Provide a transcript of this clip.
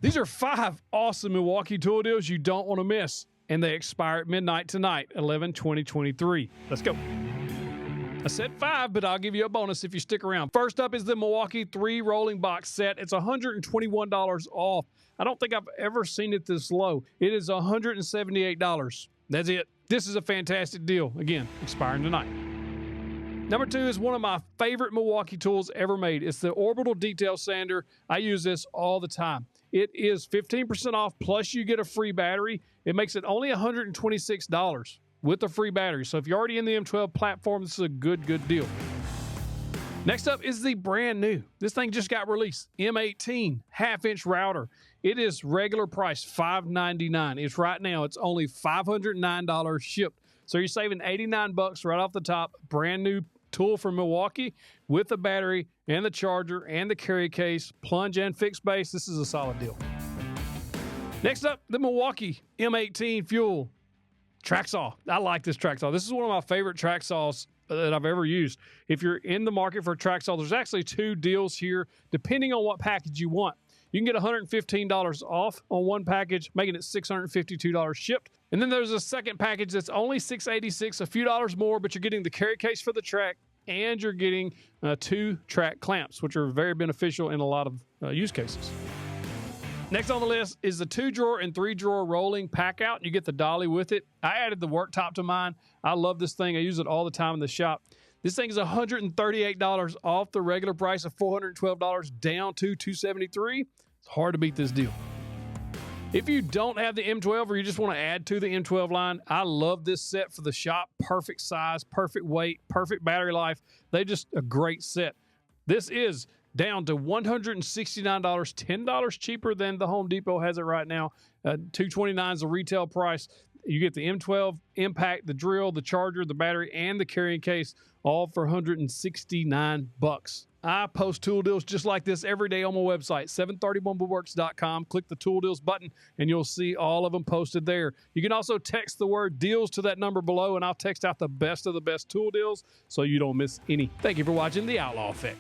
These are 5 awesome Milwaukee tool deals you don't want to miss, and they expire at midnight tonight, 11/20/23. Let's go. I said 5, but I'll give you a bonus if you stick around. First up is the Milwaukee 3 rolling box set. It's $121 off. I don't think I've ever seen it this low. It is $178. That's it. This is a fantastic deal. Again, expiring tonight. Number 2 is one of my favorite Milwaukee tools ever made. It's the Orbital Detail Sander. I use this all the time. It is 15% off, plus you get a free battery. It makes it only $126 with a free battery. So if you're already in the M12 platform, this is a good deal. Next up is the brand new. This thing just got released. M18 half-inch router. It is regular price $599. It's right now. It's only $509 shipped. So you're saving $89 right off the top. Brand new tool from Milwaukee with the battery and the charger and the carry case, plunge and fixed base. This is a solid deal. Next up, the Milwaukee M18 Fuel track saw. I like this track saw. This is one of my favorite track saws that I've ever used. If you're in the market for a track saw, there's actually 2 deals here, depending on what package you want. You can get $115 off on one package, making it $652 shipped. And then there's a second package that's only $686, a few dollars more, but you're getting the carry case for the track, and you're getting 2 track clamps, which are very beneficial in a lot of use cases. Next on the list is the 2-drawer and 3-drawer rolling pack out. You get the dolly with it. I added the worktop to mine. I love this thing. I use it all the time in the shop. This thing is $138 off the regular price of $412, down to $273. It's hard to beat this deal. If you don't have the M12 or you just want to add to the M12 line, I love this set for the shop. Perfect size, perfect weight, perfect battery life. They're just a great set. This is down to $169, $10 cheaper than the Home Depot has it right now. $229 is the retail price. You get the M12 impact, the drill, the charger, the battery, and the carrying case, all for $169. I post tool deals just like this every day on my website, 730bumbleworks.com. Click the tool deals button, and you'll see all of them posted there. You can also text the word deals to that number below, and I'll text out the best of the best tool deals so you don't miss any. Thank you for watching The Outlaw Effect.